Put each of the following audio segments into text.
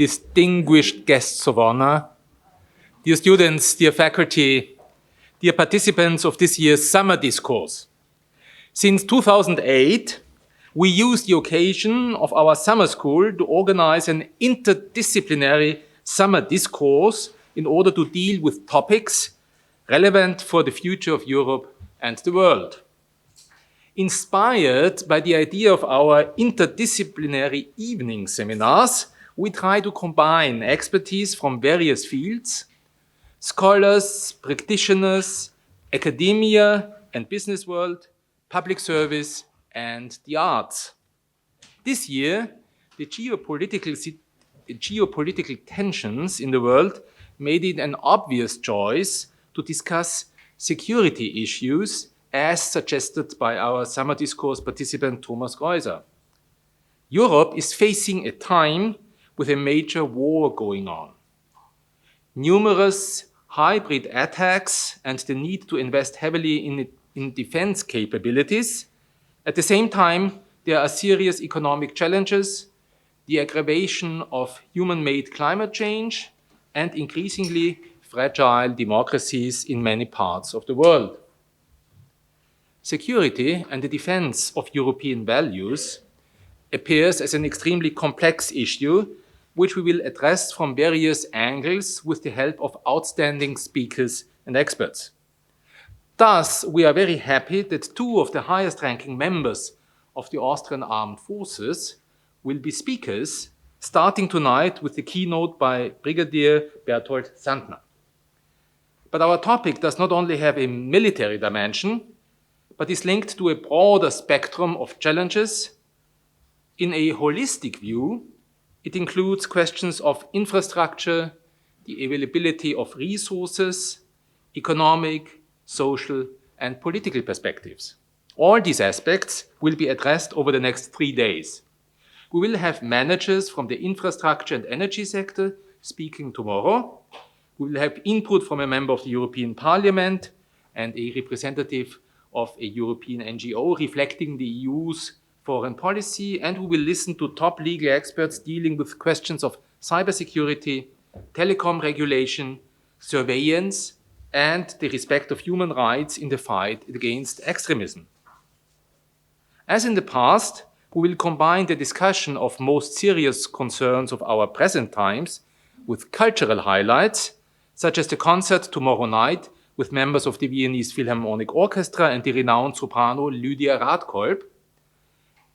distinguished guests of honor, dear students, dear faculty, dear participants of this year's Sommerdiskurs. Since 2008, we used the occasion of our summer school to organize an interdisciplinary summer discourse in order to deal with topics relevant for the future of Europe and the world. Inspired by the idea of our interdisciplinary evening seminars, we try to combine expertise from various fields, scholars, practitioners, academia and business world, public service, and the arts. This year, the geopolitical tensions in the world made it an obvious choice to discuss security issues as suggested by our Sommerdiskurs participant Thomas Reuser. Europe is facing a time with a major war going on. Numerous hybrid attacks and the need to invest heavily in defense capabilities. At the same time, there are serious economic challenges, the aggravation of human-made climate change, and increasingly fragile democracies in many parts of the world. Security and the defense of European values appears as an extremely complex issue, which we will address from various angles with the help of outstanding speakers and experts. Thus, we are very happy that two of the highest-ranking members of the Austrian Armed Forces will be speakers, starting tonight with the keynote by Brigadier Berthold Sandtner. But our topic does not only have a military dimension, but is linked to a broader spectrum of challenges. In a holistic view, it includes questions of infrastructure, the availability of resources, economic, social, and political perspectives. All these aspects will be addressed over the next 3 days. We will have managers from the infrastructure and energy sector speaking tomorrow. We will have input from a member of the European Parliament and a representative of a European NGO reflecting the EU's foreign policy, and we will listen to top legal experts dealing with questions of cybersecurity, telecom regulation, surveillance, and the respect of human rights in the fight against extremism. As in the past, we will combine the discussion of most serious concerns of our present times with cultural highlights, such as the concert tomorrow night with members of the Viennese Philharmonic Orchestra and the renowned soprano Lydia Radkolb,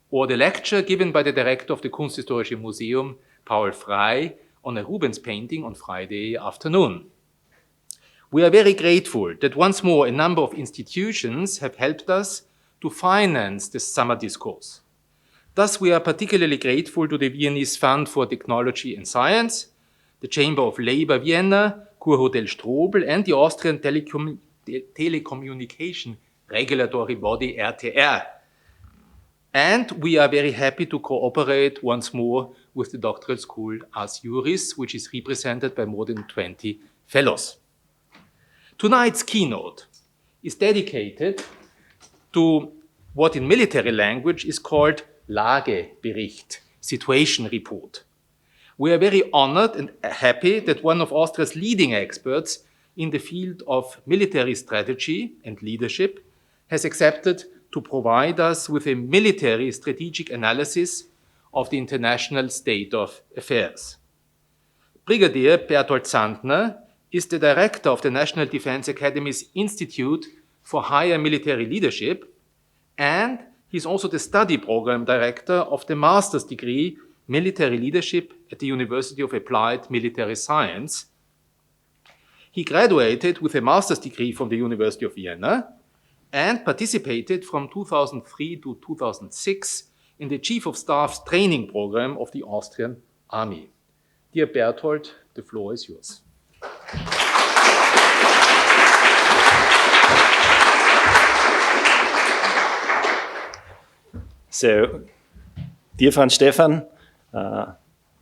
or the lecture given by the director of the Kunsthistorische Museum, Paul Frey, on a Rubens painting on Friday afternoon. We are very grateful that once more a number of institutions have helped us to finance this Sommerdiskurs. Thus, we are particularly grateful to the Viennese Fund for Technology and Science, the Chamber of Labour Vienna, Kurhotel Strobel, and the Austrian Telecommunication Regulatory Body RTR. And we are very happy to cooperate once more with the doctoral school Ars Juris, which is represented by more than 20 fellows. Tonight's keynote is dedicated to what in military language is called Lagebericht, situation report. We are very honored and happy that one of Austria's leading experts in the field of military strategy and leadership has accepted to provide us with a military strategic analysis of the international state of affairs. Brigadier Berthold Sandtner is the director of the National Defense Academy's Institute for Higher Military Leadership, and he's also the study program director of the master's degree Military Leadership at the University of Applied Military Science. He graduated with a master's degree from the University of Vienna and participated from 2003 to 2006 in the Chief of Staff's training program of the Austrian Army. Dear Berthold, the floor is yours. So, dear Franz Stefan,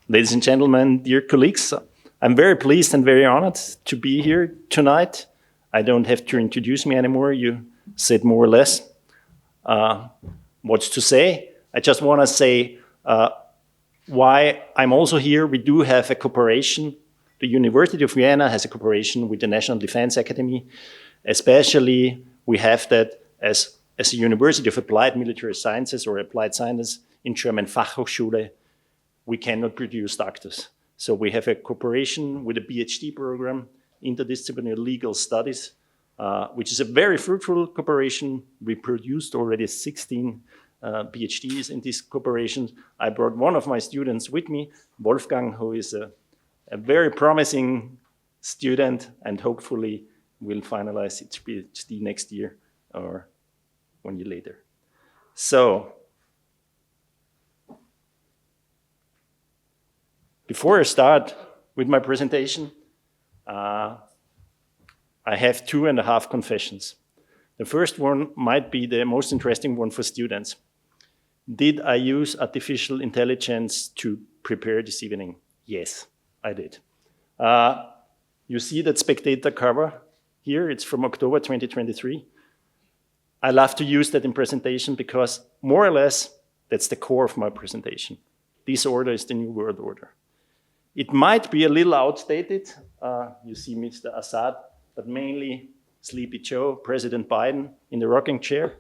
ladies and gentlemen, dear colleagues, I'm very pleased and very honored to be here tonight. I don't have to introduce me anymore. You said more or less what's to say. I just want to say why I'm also here, we do have a cooperation. The University of Vienna has a cooperation with the National Defense Academy. Especially, we have that as a University of Applied Military Sciences or Applied Sciences, in German Fachhochschule, we cannot produce doctors. So we have a cooperation with a PhD program, Interdisciplinary Legal Studies, which is a very fruitful cooperation. We produced already 16 PhDs in this cooperation. I brought one of my students with me, Wolfgang, who is a very promising student and hopefully will finalize its PhD next year or 1 year later. So, before I start with my presentation, I have 2.5 confessions. The first one might be the most interesting one for students. Did I use artificial intelligence to prepare this evening? Yes, I did. You see that Spectator cover here, it's from October 2023. I love to use that in presentation because more or less, that's the core of my presentation. This order is the New World Order. It might be a little outdated. You see Mr. Assad, but mainly Sleepy Joe, President Biden in the rocking chair.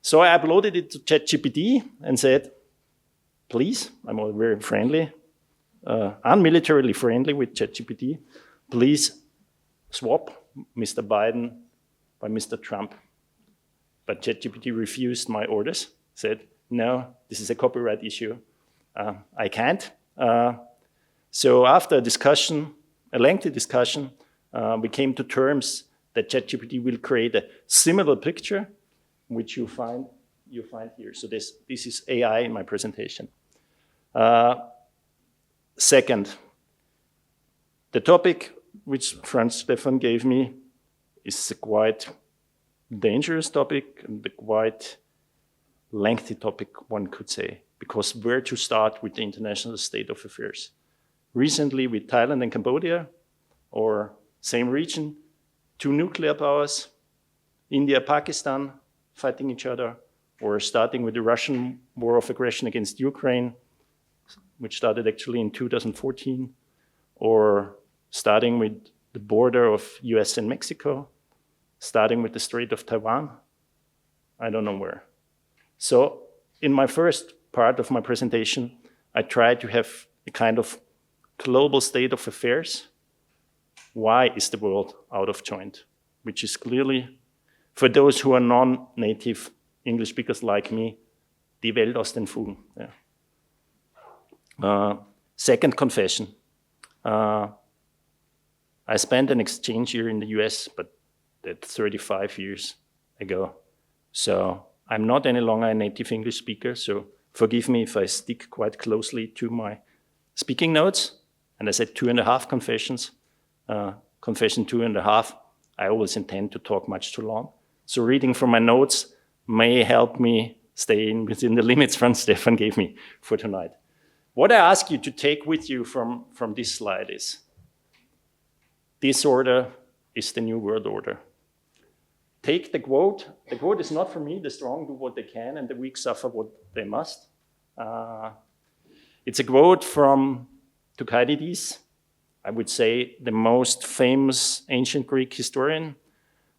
So I uploaded it to ChatGPT and said, please, I'm all very friendly, unmilitarily friendly with ChatGPT, please swap Mr. Biden by Mr. Trump. But ChatGPT refused my orders, said, no, this is a copyright issue. I can't. So after a discussion, a lengthy discussion, we came to terms that ChatGPT will create a similar picture, which you find here. So this is AI in my presentation. Second, the topic which Franz Stefan gave me is a quite dangerous topic and a quite lengthy topic, one could say, because where to start with the international state of affairs? Recently with Thailand and Cambodia, or same region, 2 nuclear powers, India, Pakistan fighting each other, or starting with the Russian war of aggression against Ukraine, which started actually in 2014, or starting with the border of US and Mexico, starting with the Strait of Taiwan, I don't know where. So in my first part of my presentation, I tried to have a kind of global state of affairs. Why is the world out of joint? Which is clearly, for those who are non-native English speakers like me, die Welt aus den Fugen. Yeah. Second confession. I spent an exchange year in the US, but that's 35 years ago. So I'm not any longer a native English speaker, so forgive me if I stick quite closely to my speaking notes. And I said 2.5 confessions. Confession 2.5, I always intend to talk much too long. So reading from my notes may help me stay within the limits Franz Stefan gave me for tonight. What I ask you to take with you from this slide is, this order is the New World Order. Take the quote. The quote is not from me, the strong do what they can and the weak suffer what they must. It's a quote from Thucydides, I would say the most famous ancient Greek historian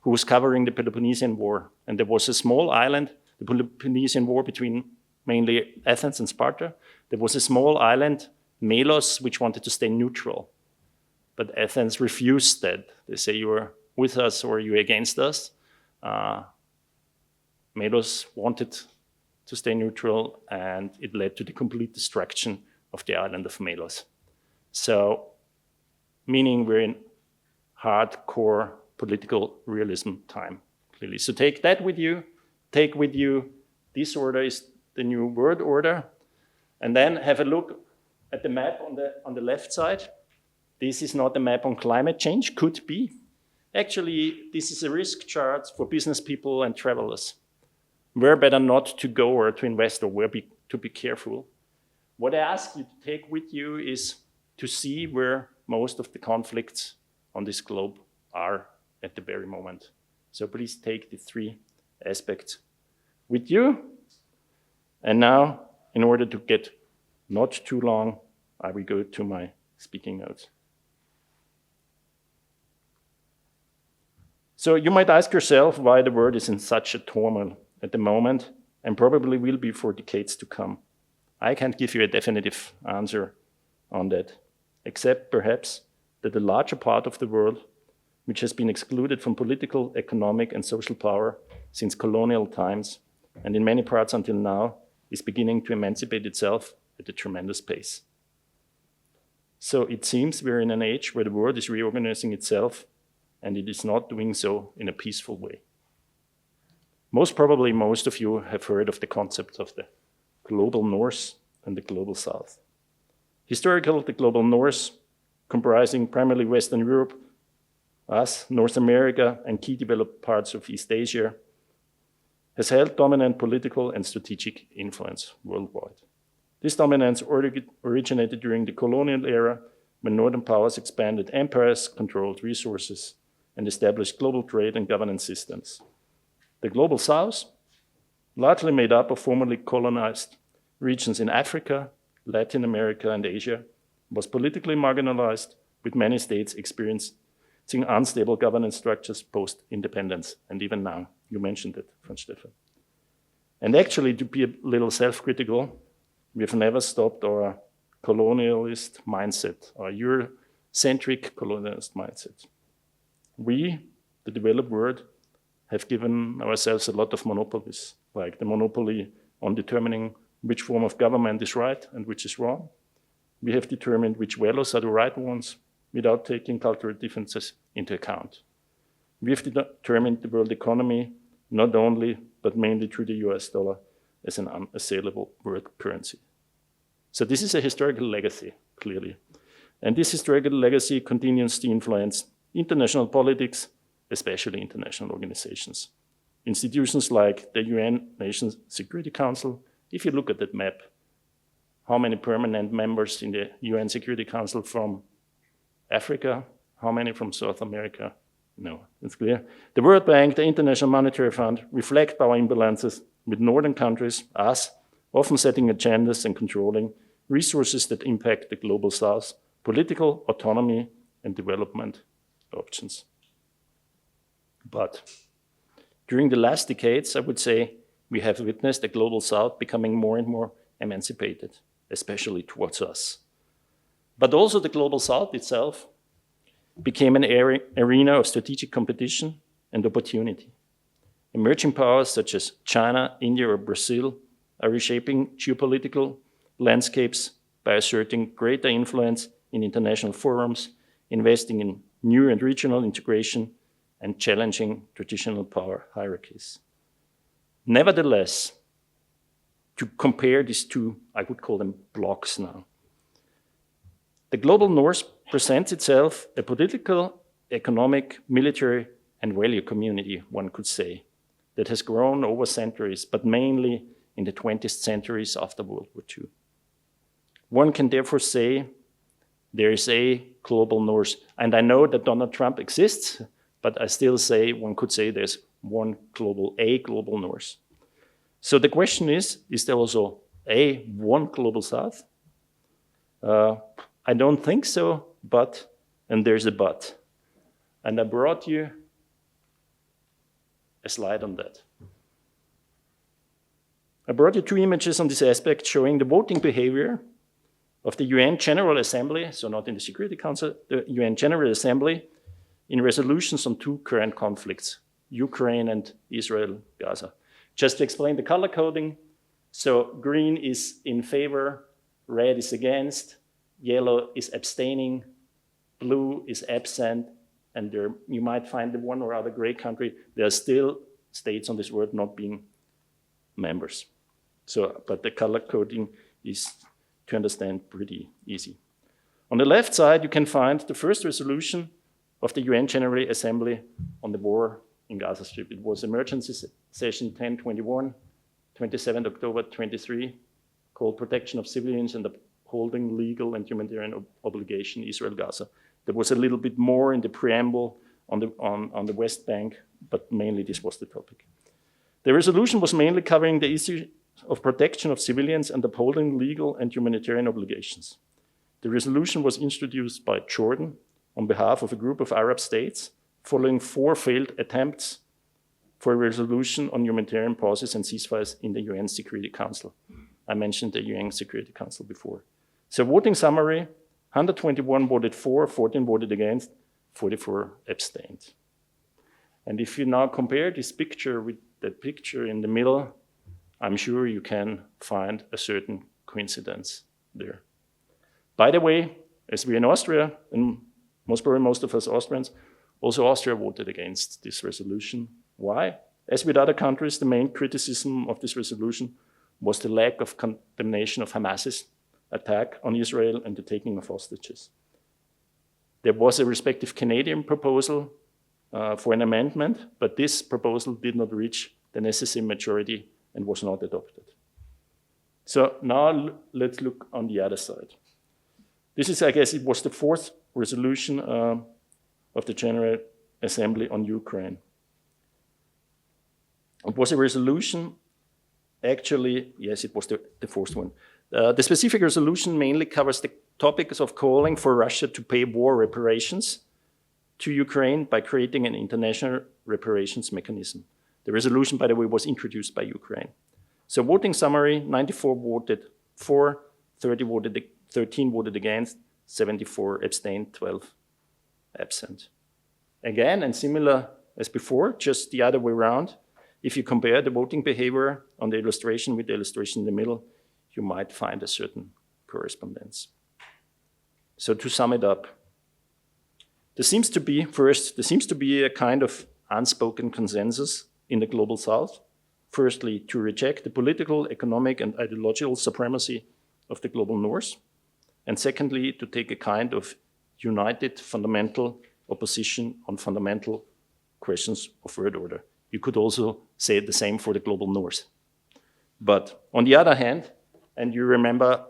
who was covering the Peloponnesian War. And there was a small island, the Peloponnesian War between mainly Athens and Sparta. There was a small island, Melos, which wanted to stay neutral. But Athens refused that. They say, you're with us or you're against us. Melos wanted to stay neutral, and it led to the complete destruction of the island of Melos. So, meaning we're in hardcore political realism time, clearly. So take that with you. Take with you, this order is the New World Order. And then have a look at the map on the left side. This is not a map on climate change, could be. Actually, this is a risk chart for business people and travelers. Where better not to go or to invest, or where to be careful. What I ask you to take with you is to see where most of the conflicts on this globe are at the very moment. So please take the 3 aspects with you. And now, in order to get not too long, I will go to my speaking notes. So you might ask yourself why the world is in such a turmoil at the moment, and probably will be for decades to come. I can't give you a definitive answer on that, except perhaps that a larger part of the world, which has been excluded from political, economic, and social power since colonial times, and in many parts until now, is beginning to emancipate itself at a tremendous pace. So it seems we're in an age where the world is reorganizing itself, and it is not doing so in a peaceful way. Most probably, most of you have heard of the concept of the global North and the global South. Historically, the global North, comprising primarily Western Europe, us, North America, and key developed parts of East Asia, has held dominant political and strategic influence worldwide. This dominance originated during the colonial era, when Northern powers expanded empires, controlled resources, and established global trade and governance systems. The global South, largely made up of formerly colonized regions in Africa, Latin America, and Asia, was politically marginalized, with many states experiencing unstable governance structures post-independence, and even now. You mentioned it, Franz Stefan. And actually, to be a little self-critical, we've never stopped our colonialist mindset, our Eurocentric colonialist mindset. We, the developed world, have given ourselves a lot of monopolies, like the monopoly on determining which form of government is right and which is wrong. We have determined which values are the right ones without taking cultural differences into account. We have determined the world economy not only, but mainly through the US dollar as an unassailable world currency. So this is a historical legacy, clearly. And this historical legacy continues to influence international politics, especially international organizations. Institutions like the UN Nations Security Council, if you look at that map, how many permanent members in the UN Security Council from Africa? How many from South America? No, it's clear. The World Bank, the International Monetary Fund reflect our imbalances with northern countries, us, often setting agendas and controlling resources that impact the global South's political autonomy and development options. But during the last decades, I would say we have witnessed the global South becoming more and more emancipated, especially towards us. But also the global South itself became an arena of strategic competition and opportunity. Emerging powers such as China, India, or Brazil are reshaping geopolitical landscapes by asserting greater influence in international forums, investing in new and regional integration, and challenging traditional power hierarchies. Nevertheless, to compare these two, I would call them blocks now. The global North presents itself a political, economic, military, and value community, one could say, that has grown over centuries, but mainly in the 20th centuries after World War II. One can therefore say there is a global North. And I know that Donald Trump exists, but I still say one could say there's a global North. So the question is there also one global South? I don't think so, and there's a but. And I brought you a slide on that. I brought you two images on this aspect showing the voting behavior of the UN General Assembly, so not in the Security Council, the UN General Assembly, in resolutions on two current conflicts, Ukraine and Israel, Gaza. Just to explain the color coding, so green is in favor, red is against, yellow is abstaining, blue is absent, and there you might find the one or other gray country. There are still states on this world not being members. But the color coding is, to understand, pretty easy. On the left side, you can find the first resolution of the UN General Assembly on the war in Gaza Strip. It was Emergency Session 1021, 27 October 23, called Protection of Civilians and Upholding Legal and Humanitarian Obligation, Israel-Gaza. There was a little bit more in the preamble on the West Bank, but mainly this was the topic. The resolution was mainly covering the of protection of civilians and upholding legal and humanitarian obligations. The resolution was introduced by Jordan on behalf of a group of Arab states following 4 failed attempts for a resolution on humanitarian pauses and ceasefires in the UN Security Council. I mentioned the UN Security Council before. So voting summary, 121 voted for, 14 voted against, 44 abstained. And if you now compare this picture with the picture in the middle, I'm sure you can find a certain coincidence there. By the way, as we're in Austria, and most probably most of us Austrians, also Austria voted against this resolution. Why? As with other countries, the main criticism of this resolution was the lack of condemnation of Hamas's attack on Israel and the taking of hostages. There was a respective Canadian proposal for an amendment, but this proposal did not reach the necessary majority and was not adopted. So now let's look on the other side. This is, I guess, it was the 4th resolution of the General Assembly on Ukraine. It was a resolution, actually, yes, it was the 4th one. The specific resolution mainly covers the topics of calling for Russia to pay war reparations to Ukraine by creating an international reparations mechanism. The resolution, by the way, was introduced by Ukraine. So voting summary, 94 voted for, 13 voted against, 74 abstained, 12 absent. Again, and similar as before, just the other way around, if you compare the voting behavior on the illustration with the illustration in the middle, you might find a certain correspondence. So to sum it up, there seems to be a kind of unspoken consensus in the global south. Firstly, to reject the political, economic, and ideological supremacy of the global north. And secondly, to take a kind of united fundamental opposition on fundamental questions of world order. You could also say the same for the global north. But on the other hand, and you remember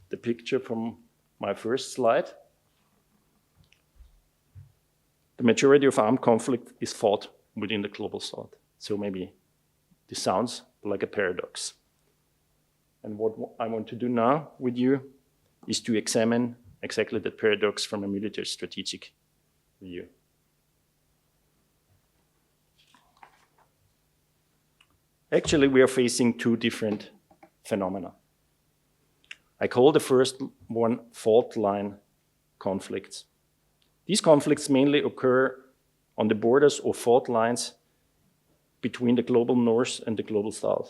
the picture from my first slide, the majority of armed conflict is fought within the global south. So maybe this sounds like a paradox. And what I want to do now with you is to examine exactly that paradox from a military strategic view. Actually, we are facing 2 different phenomena. I call the first one fault line conflicts. These conflicts mainly occur on the borders or fault lines between the global north and the global south.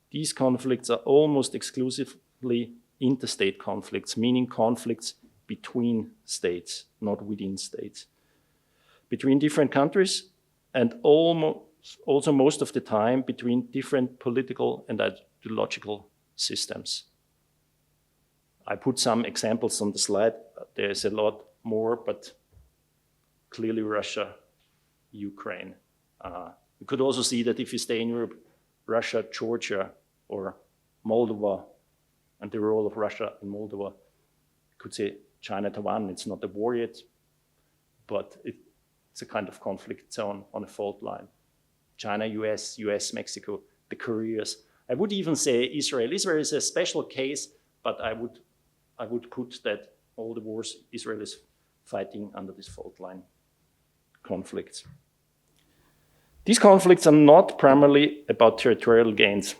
These conflicts are almost exclusively interstate conflicts, meaning conflicts between states, not within states. Between different countries and also most of the time between different political and ideological systems. I put some examples on the slide. There's a lot more, but clearly Russia, Ukraine. You could also see that if you stay in Europe, Russia, Georgia, or Moldova, and the role of Russia in Moldova. You could say China, Taiwan, it's not a war yet, but it's a kind of conflict zone on a fault line. China, US, Mexico, the Koreas. I would even say Israel. Israel is a special case, but I would put that all the wars Israel is fighting under this fault line conflicts. These conflicts are not primarily about territorial gains.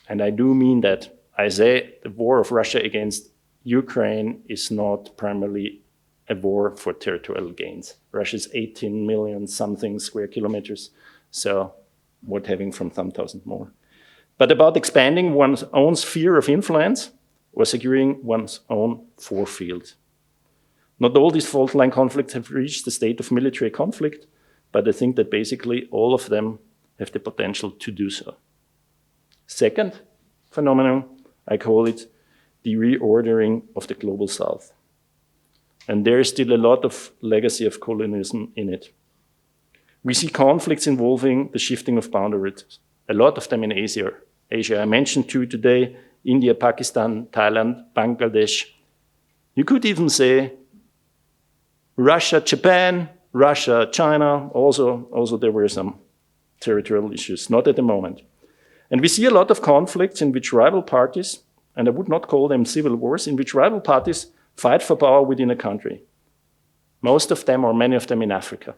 And I do mean that. I say the war of Russia against Ukraine is not primarily a war for territorial gains. Russia is 18 million something square kilometers, so what having from some thousand more. But about expanding one's own sphere of influence or securing one's own force field. Not all these fault line conflicts have reached the state of military conflict, but I think that basically all of them have the potential to do so. Second phenomenon, I call it the reordering of the global south. And there is still a lot of legacy of colonialism in it. We see conflicts involving the shifting of boundaries, a lot of them in Asia. I mentioned 2 today, India, Pakistan, Thailand, Bangladesh. You could even say Russia, Japan, Russia, China. Also there were some territorial issues, not at the moment. And we see a lot of conflicts in which rival parties, and I would not call them civil wars, in which rival parties fight for power within a country. Most of them, or many of them, in Africa.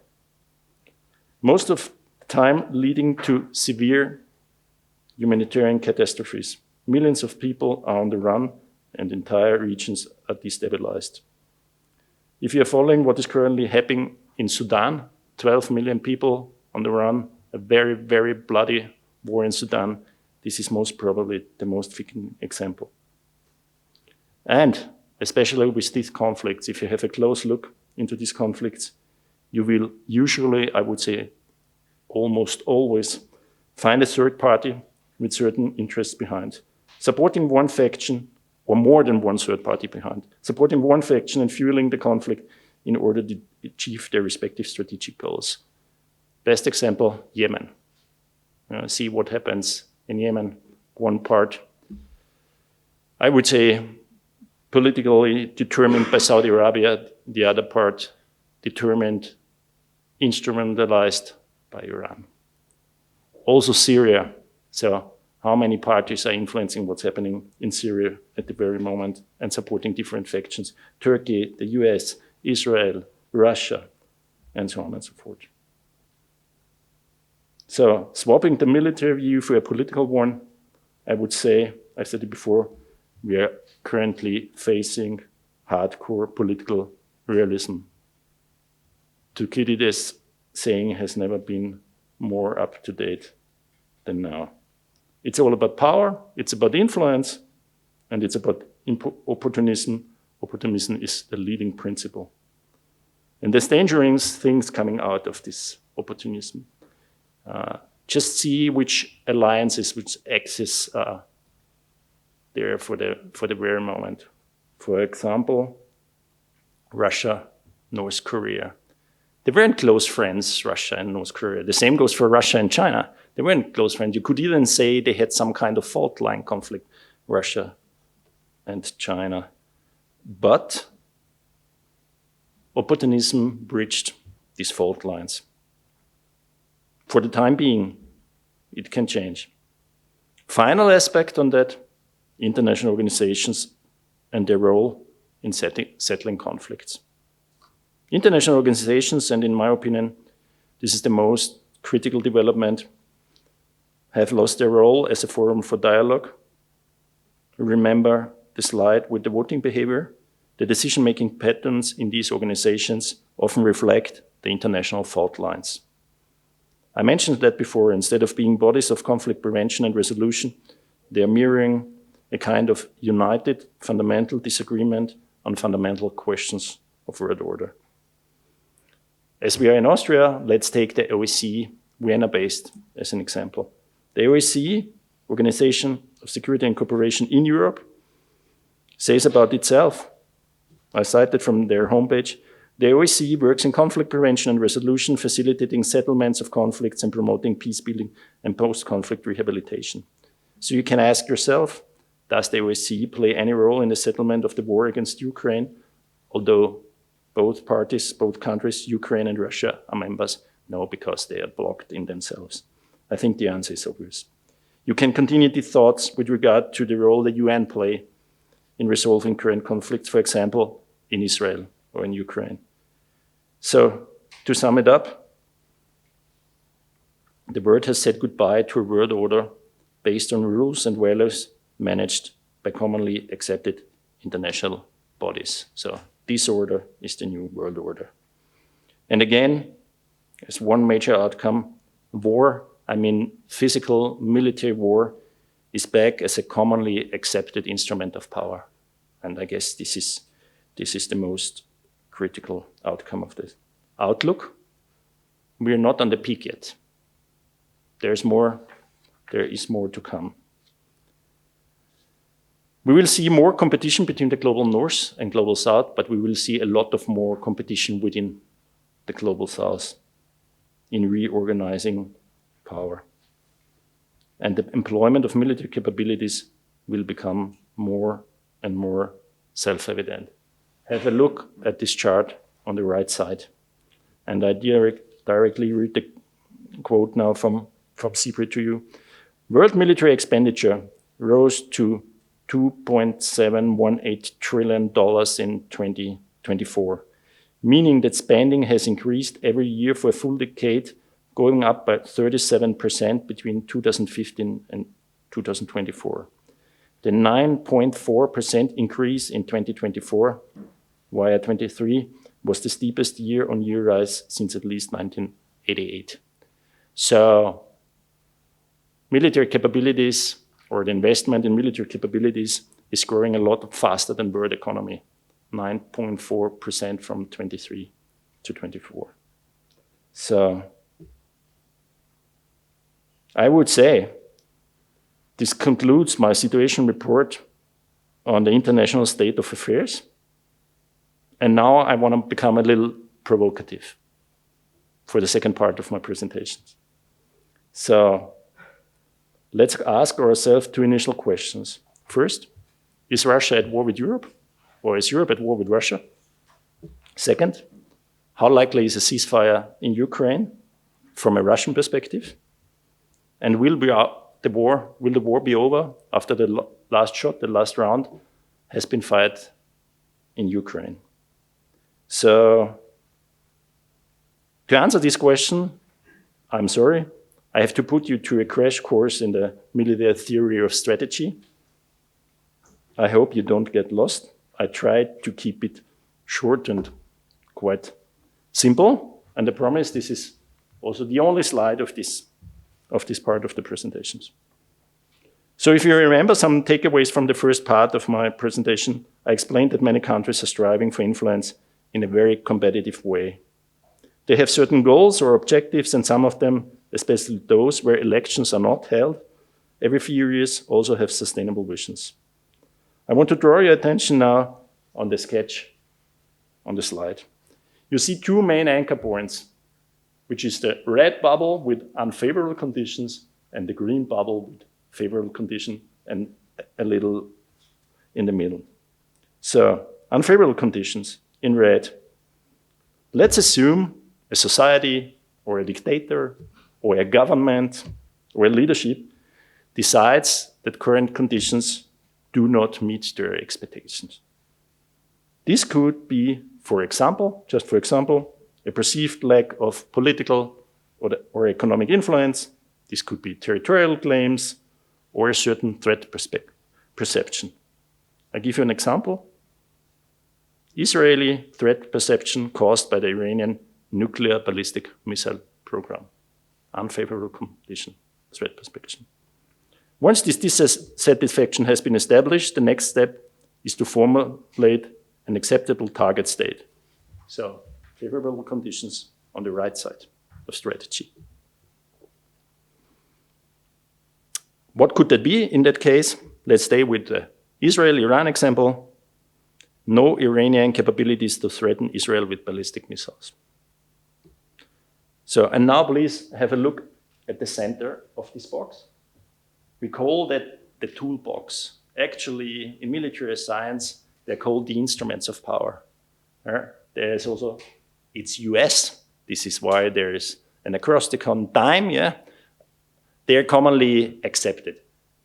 Most of the time leading to severe humanitarian catastrophes. Millions of people are on the run and entire regions are destabilized. If you are following what is currently happening in Sudan, 12 million people on the run, a very, very bloody war in Sudan, this is most probably the most fitting example. And especially with these conflicts, if you have a close look into these conflicts, you will usually, I would say, almost always find a third party with certain interests behind, supporting one faction or more than one third party behind, supporting one faction and fueling the conflict in order to achieve their respective strategic goals. Best example, Yemen. See what happens in Yemen. One part, I would say, politically determined by Saudi Arabia, the other part determined, instrumentalized by Iran. Also Syria. So how many parties are influencing what's happening in Syria at the very moment and supporting different factions? Turkey, the US, Israel, Russia, and so on and so forth. So swapping the military view for a political one, I would say, I said it before, we are currently facing hardcore political realism. Thucydides' saying has never been more up to date than now. It's all about power, it's about influence, and it's about opportunism. Opportunism is the leading principle. And there's dangerous things coming out of this opportunism. Just see which alliances, which axes are there for the very moment. For example, Russia, North Korea. They weren't close friends, Russia and North Korea. The same goes for Russia and China. They weren't close friends. You could even say they had some kind of fault line conflict, Russia and China. But opportunism bridged these fault lines. For the time being, it can change. Final aspect on that, international organizations and their role in settling conflicts. International organizations, and in my opinion, this is the most critical development, have lost their role as a forum for dialogue. Remember the slide with the voting behavior. The decision-making patterns in these organizations often reflect the international fault lines. I mentioned that before. Instead of being bodies of conflict prevention and resolution, they are mirroring a kind of united fundamental disagreement on fundamental questions of world order. As we are in Austria, let's take the OSCE, Vienna-based, as an example. The OSCE, Organization of Security and Cooperation in Europe, says about itself, I cited from their homepage, the OSCE works in conflict prevention and resolution, facilitating settlements of conflicts and promoting peace building and post-conflict rehabilitation. So you can ask yourself, does the OSCE play any role in the settlement of the war against Ukraine? Although both parties, both countries, Ukraine and Russia, are members, no, because they are blocked in themselves. I think the answer is obvious. You can continue these thoughts with regard to the role the UN play in resolving current conflicts, for example, in Israel or in Ukraine. So, to sum it up, the world has said goodbye to a world order based on rules and values managed by commonly accepted international bodies. So, this order is the new world order. And again, as one major outcome, war, I mean physical military war, is back as a commonly accepted instrument of power. And I guess this is the most critical outcome of this. Outlook, we are not on the peak yet. There is more to come. We will see more competition between the global north and global south, but we will see a lot of more competition within the global south in reorganizing power. And the employment of military capabilities will become more and more self-evident. Have a look at this chart on the right side. And I directly read the quote now from Siebert to you. World military expenditure rose to $2.718 trillion in 2024, meaning that spending has increased every year for a full decade, going up by 37% between 2015 and 2024. The 9.4% increase in 2024 via 23 was the steepest year-on-year rise since at least 1988. So military capabilities, or the investment in military capabilities, is growing a lot faster than world economy, 9.4% from 23 to 24. So I would say this concludes my situation report on the international state of affairs. And now I want to become a little provocative for the second part of my presentation. So let's ask ourselves two initial questions. First, is Russia at war with Europe? Or is Europe at war with Russia? Second, how likely is a ceasefire in Ukraine from a Russian perspective? And will the war be over after the last shot, the last round, has been fired in Ukraine? So to answer this question, I'm sorry, I have to put you to a crash course in the military theory of strategy. I hope you don't get lost. I tried to keep it short and quite simple. And I promise this is also the only slide of this part of the presentations. So if you remember some takeaways from the first part of my presentation, I explained that many countries are striving for influence in a very competitive way. They have certain goals or objectives, and some of them, especially those where elections are not held every few years, also have sustainable visions. I want to draw your attention now on the sketch on the slide. You see two main anchor points, which is the red bubble with unfavorable conditions and the green bubble with favorable condition and a little in the middle. So unfavorable conditions in red. Let's assume a society or a dictator or a government or a leadership decides that current conditions do not meet their expectations. This could be, for example, just for example, a perceived lack of political or economic influence. This could be territorial claims or a certain threat perception. I give you an example. Israeli threat perception caused by the Iranian nuclear ballistic missile program. Unfavorable condition, threat perception. Once this dissatisfaction has been established, the next step is to formulate an acceptable target state. So, favorable conditions on the right side of strategy. What could that be in that case? Let's stay with the Israel-Iran example. No Iranian capabilities to threaten Israel with ballistic missiles. So, and now please have a look at the center of this box. We call that the toolbox. Actually, in military science, they're called the instruments of power. There's also, it's US. This is why there is an acrostic on dime, yeah? They're commonly accepted.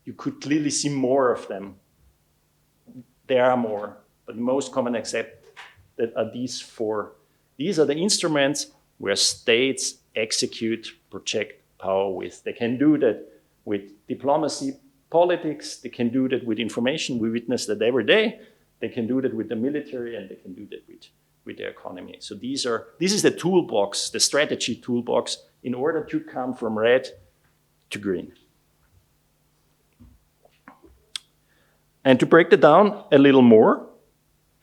You could clearly see more of them. There are more, but most common accepted are these four. These are the instruments where states execute, project power with. They can do that with diplomacy, politics. They can do that with information. We witness that every day. They can do that with the military, and they can do that with the economy. So this is the toolbox, the strategy toolbox, in order to come from red to green. And to break that down a little more,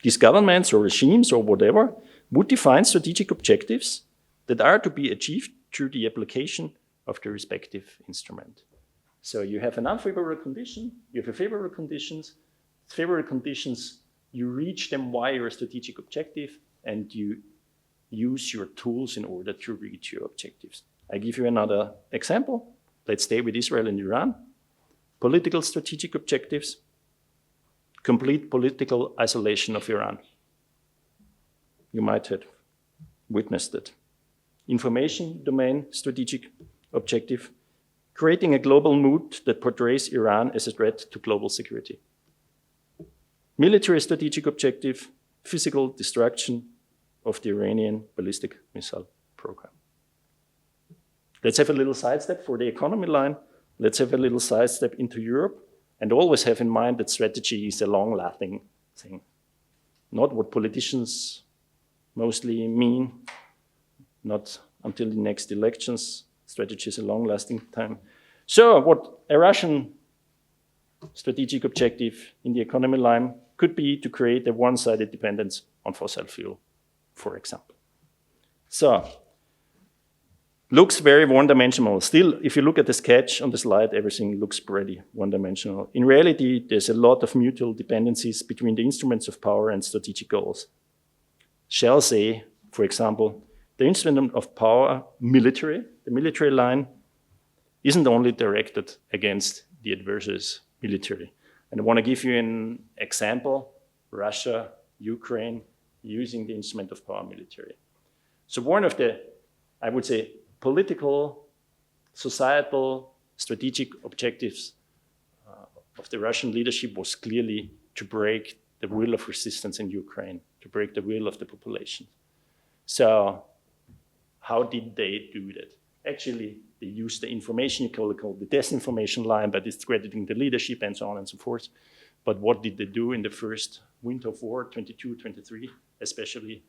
these governments or regimes or whatever would define strategic objectives that are to be achieved through the application of the respective instrument. So you have an unfavorable condition, you have a favorable conditions. Favorable conditions, you reach them via your strategic objective, and you use your tools in order to reach your objectives. I give you another example. Let's stay with Israel and Iran. Political strategic objectives. Complete political isolation of Iran. You might have witnessed it. Information domain strategic objective. creating a global mood that portrays Iran as a threat to global security. Military strategic objective, physical destruction of the Iranian ballistic missile program. Let's have a little sidestep for the economy line. Let's have a little sidestep into Europe, and always have in mind that strategy is a long-lasting thing. Not what politicians mostly mean, not until the next elections. Strategy is a long-lasting time. So what a Russian strategic objective in the economy line could be to create a one-sided dependence on fossil fuel, for example. So, looks very one-dimensional. Still, if you look at the sketch on the slide, everything looks pretty one-dimensional. In reality, there's a lot of mutual dependencies between the instruments of power and strategic goals. Shall say, for example, the instrument of power, military, the military line, isn't only directed against the adversary's military. And I want to give you an example, Russia, Ukraine, using the instrument of power military. So one of the, I would say, political, societal, strategic objectives of the Russian leadership was clearly to break the will of resistance in Ukraine, to break the will of the population. So how did they do that? Actually, they used the information, you call it the disinformation line, by discrediting the leadership and so on and so forth. But what did they do in the first winter of war, 22, 23, especially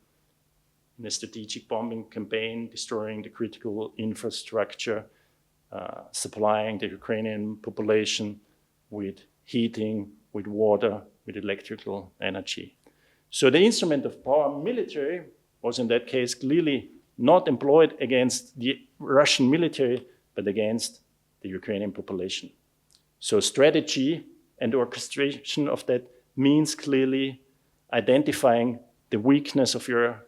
in a strategic bombing campaign, destroying the critical infrastructure, supplying the Ukrainian population with heating, with water, with electrical energy. So the instrument of power military was in that case clearly not employed against the Russian military, but against the Ukrainian population. So strategy and orchestration of that means clearly identifying the weakness of your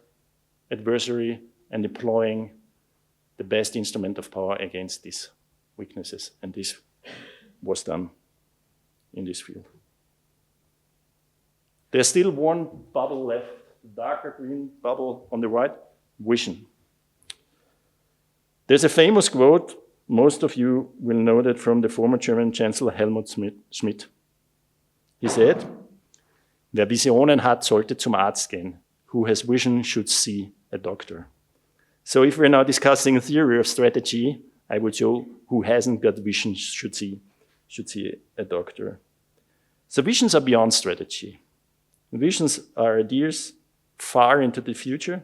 adversary and deploying the best instrument of power against these weaknesses. And this was done in this field. There's still one bubble left, the darker green bubble on the right, vision. There's a famous quote, most of you will know that from the former German Chancellor Helmut Schmidt. He said, wer Visionen hat, sollte zum Arzt gehen. Who has vision should see a doctor. So if we're now discussing theory of strategy, I would show who hasn't got vision should see a doctor. So visions are beyond strategy. Visions are ideas far into the future.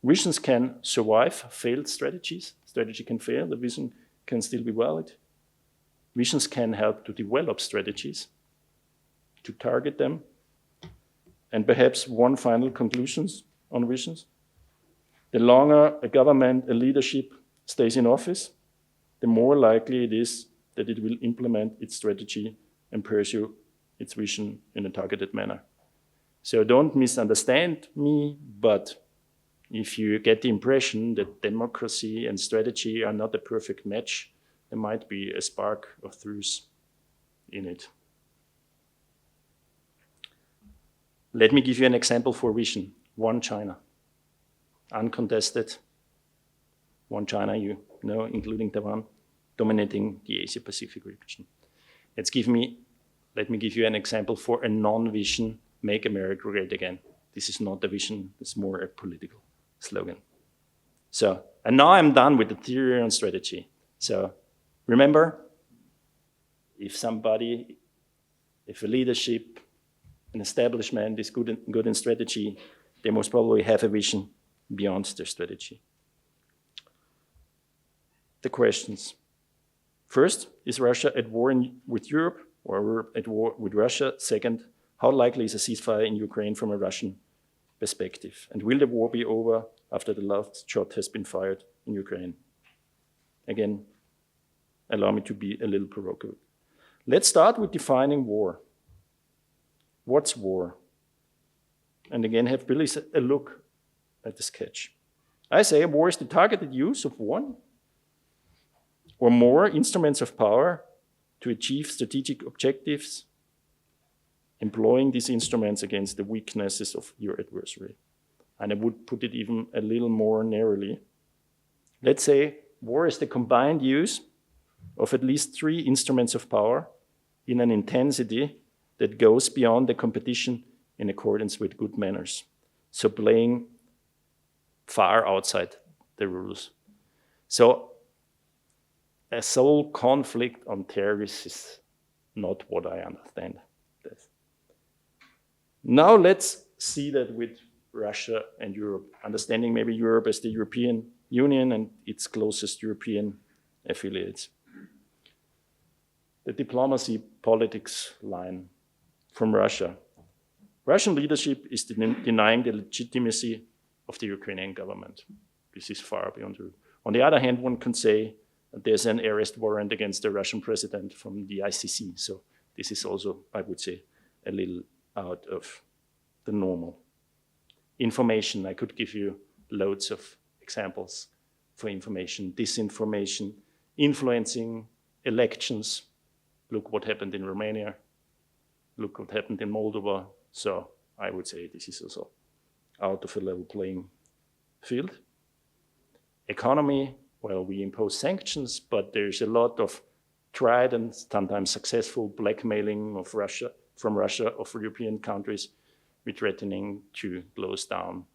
Visions can survive failed strategies. Strategy can fail, the vision can still be valid. Visions can help to develop strategies, to target them. And perhaps one final conclusion on visions. The longer a government, a leadership stays in office, the more likely it is that it will implement its strategy and pursue its vision in a targeted manner. So don't misunderstand me, but if you get the impression that democracy and strategy are not a perfect match, there might be a spark of truth in it. Let me give you an example for vision. One China. Uncontested. One China, you know, including Taiwan, dominating the Asia-Pacific region. Let me give you an example for a non-vision, make America great again. This is not a vision, it's more a political slogan. So, and now I'm done with the theory and strategy. So, remember, if a leadership, an establishment is good in strategy, they most probably have a vision beyond their strategy. The questions. First, is Russia at war with Europe or Europe at war with Russia? Second, how likely is a ceasefire in Ukraine from a Russian perspective? And will the war be over after the last shot has been fired in Ukraine? Again, allow me to be a little provocative. Let's start with defining war. What's war? And again, have Billy a look at the sketch. I say war is the targeted use of one or more instruments of power to achieve strategic objectives, employing these instruments against the weaknesses of your adversary. And I would put it even a little more narrowly. Let's say war is the combined use of at least 3 instruments of power in an intensity that goes beyond the competition in accordance with good manners. So playing far outside the rules. So a sole conflict on terrorists is not what I understand. Now let's see that with Russia and Europe, understanding maybe Europe as the European Union and its closest European affiliates. The diplomacy politics line from Russia. Russian leadership is denying the legitimacy of the Ukrainian government. This is far beyond Europe. On the other hand, one can say that there's an arrest warrant against the Russian president from the ICC. So this is also, I would say, a little out of the normal. Information, I could give you loads of examples for information, disinformation, influencing elections. Look what happened in Romania. Look what happened in Moldova. So I would say this is also out of a level playing field. Economy, well, we impose sanctions, but there's a lot of tried and sometimes successful blackmailing of Russia, from Russia, of European countries, with threatening to close down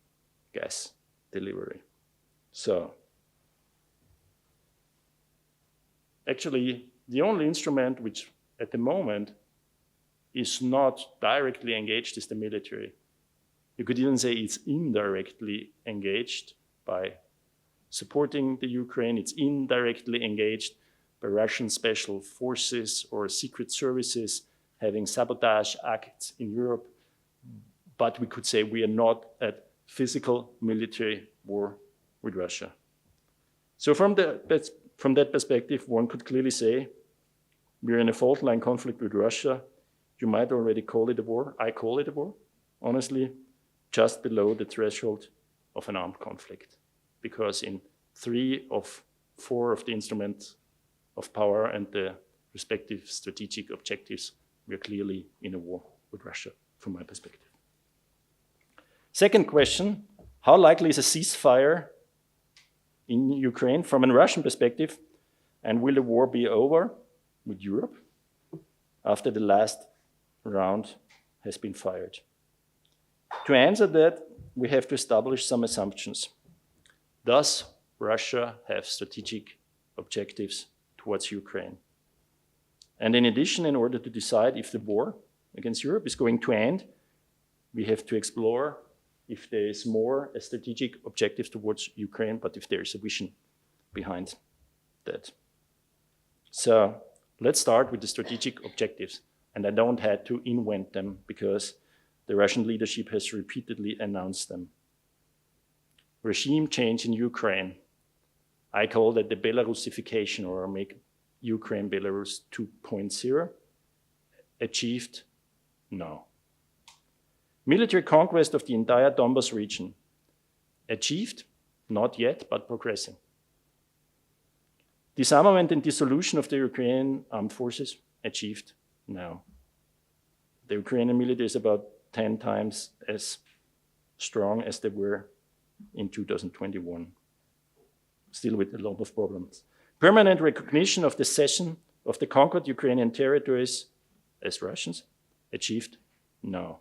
gas delivery. So actually, the only instrument which at the moment is not directly engaged is the military. You could even say it's indirectly engaged by supporting the Ukraine. It's indirectly engaged by Russian special forces or secret services having sabotage acts in Europe. But we could say we are not at physical military war with Russia. So from that perspective, one could clearly say we're in a fault-line conflict with Russia. You might already call it a war. I call it a war, honestly, just below the threshold of an armed conflict. Because in 3 of 4 of the instruments of power and the respective strategic objectives, we are clearly in a war with Russia, from my perspective. Second question, how likely is a ceasefire in Ukraine from a Russian perspective, and will the war be over with Europe after the last round has been fired? To answer that, we have to establish some assumptions. Does Russia have strategic objectives towards Ukraine? And in addition, in order to decide if the war against Europe is going to end, we have to explore if there is more a strategic objective towards Ukraine, but if there is a vision behind that. So let's start with the strategic objectives. And I don't have to invent them because the Russian leadership has repeatedly announced them. Regime change in Ukraine. I call that the Belarusification, or make Ukraine Belarus 2.0. Achieved? No. Military conquest of the entire Donbas region. Achieved? Not yet, but progressing. Disarmament and dissolution of the Ukrainian armed forces. Achieved? No. The Ukrainian military is about 10 times as strong as they were in 2021. Still with a lot of problems. Permanent recognition of the cession of the conquered Ukrainian territories as Russians. Achieved? No.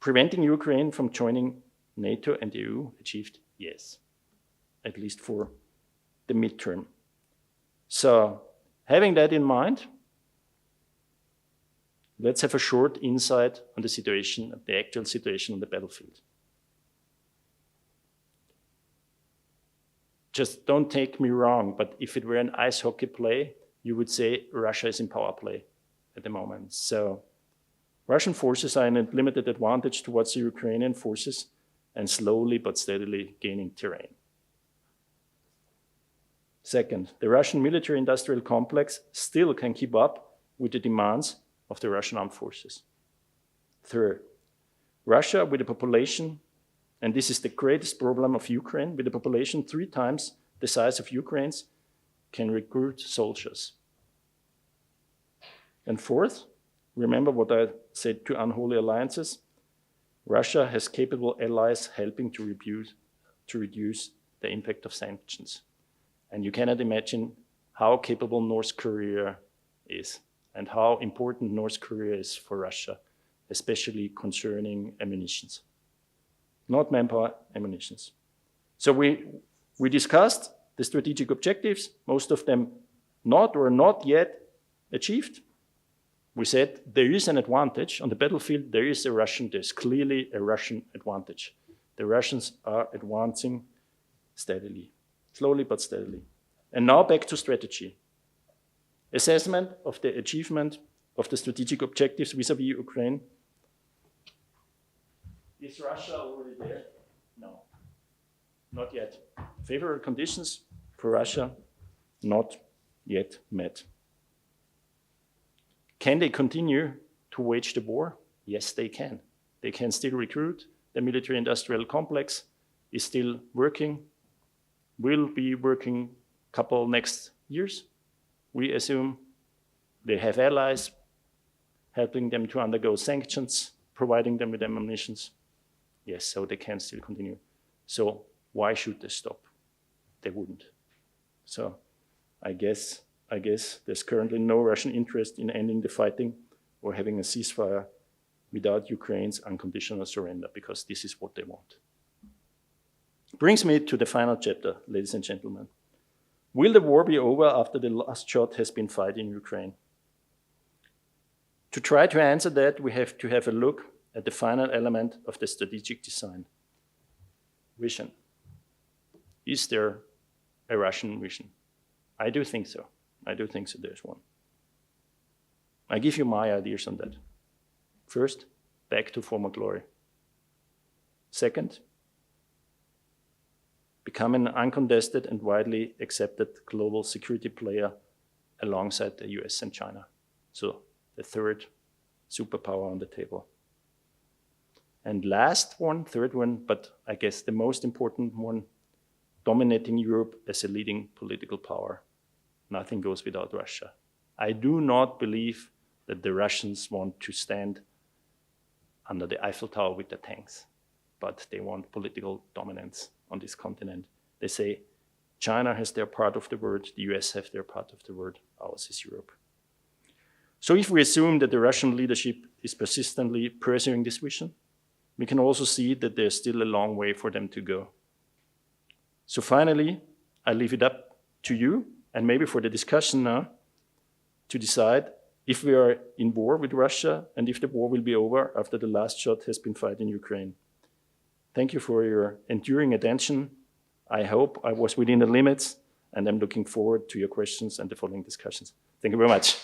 Preventing Ukraine from joining NATO and the EU. Achieved? Yes. At least for the midterm. So, having that in mind, let's have a short insight on the situation, the actual situation on the battlefield. Just don't take me wrong, but if it were an ice hockey play, you would say Russia is in power play at the moment. So Russian forces are in a limited advantage towards the Ukrainian forces and slowly but steadily gaining terrain. Second, the Russian military-industrial complex still can keep up with the demands of the Russian armed forces. Third, Russia with a population, and this is the greatest problem of Ukraine, with a population 3 times the size of Ukraine's, can recruit soldiers. And fourth, remember what I said to unholy alliances? Russia has capable allies helping to reduce the impact of sanctions. And you cannot imagine how capable North Korea is and how important North Korea is for Russia, especially concerning ammunitions. Not manpower, ammunitions. So we discussed the strategic objectives, most of them not or not yet achieved. We said there is an advantage on the battlefield. There's clearly a Russian advantage. The Russians are advancing steadily, slowly but steadily. And now back to strategy. Assessment of the achievement of the strategic objectives vis-à-vis Ukraine. Is Russia already there? No, not yet. Favorable conditions for Russia, not yet met. Can they continue to wage the war? Yes, they can. They can still recruit. The military-industrial complex is still working, will be working couple next years. We assume they have allies helping them to undergo sanctions, providing them with ammunition. Yes, so they can still continue. So why should they stop? They wouldn't. So I guess there's currently no Russian interest in ending the fighting or having a ceasefire without Ukraine's unconditional surrender, because this is what they want. Brings me to the final chapter, ladies and gentlemen. Will the war be over after the last shot has been fired in Ukraine? To try to answer that, we have to have a look at the final element of the strategic design. Vision. Is there a Russian vision? I do think so. I do think so, there's one. I give you my ideas on that. First, back to former glory. Second, become an uncontested and widely accepted global security player alongside the US and China. So the third superpower on the table. And third one, but I guess the most important one, dominating Europe as a leading political power. Nothing goes without Russia. I do not believe that the Russians want to stand under the Eiffel Tower with the tanks, but they want political dominance on this continent. They say China has their part of the world, the US have their part of the world, ours is Europe. So if we assume that the Russian leadership is persistently pursuing this vision, we can also see that there's still a long way for them to go. So finally, I leave it up to you, and maybe for the discussion now, to decide if we are in war with Russia and if the war will be over after the last shot has been fired in Ukraine. Thank you for your enduring attention. I hope I was within the limits, and I'm looking forward to your questions and the following discussions. Thank you very much.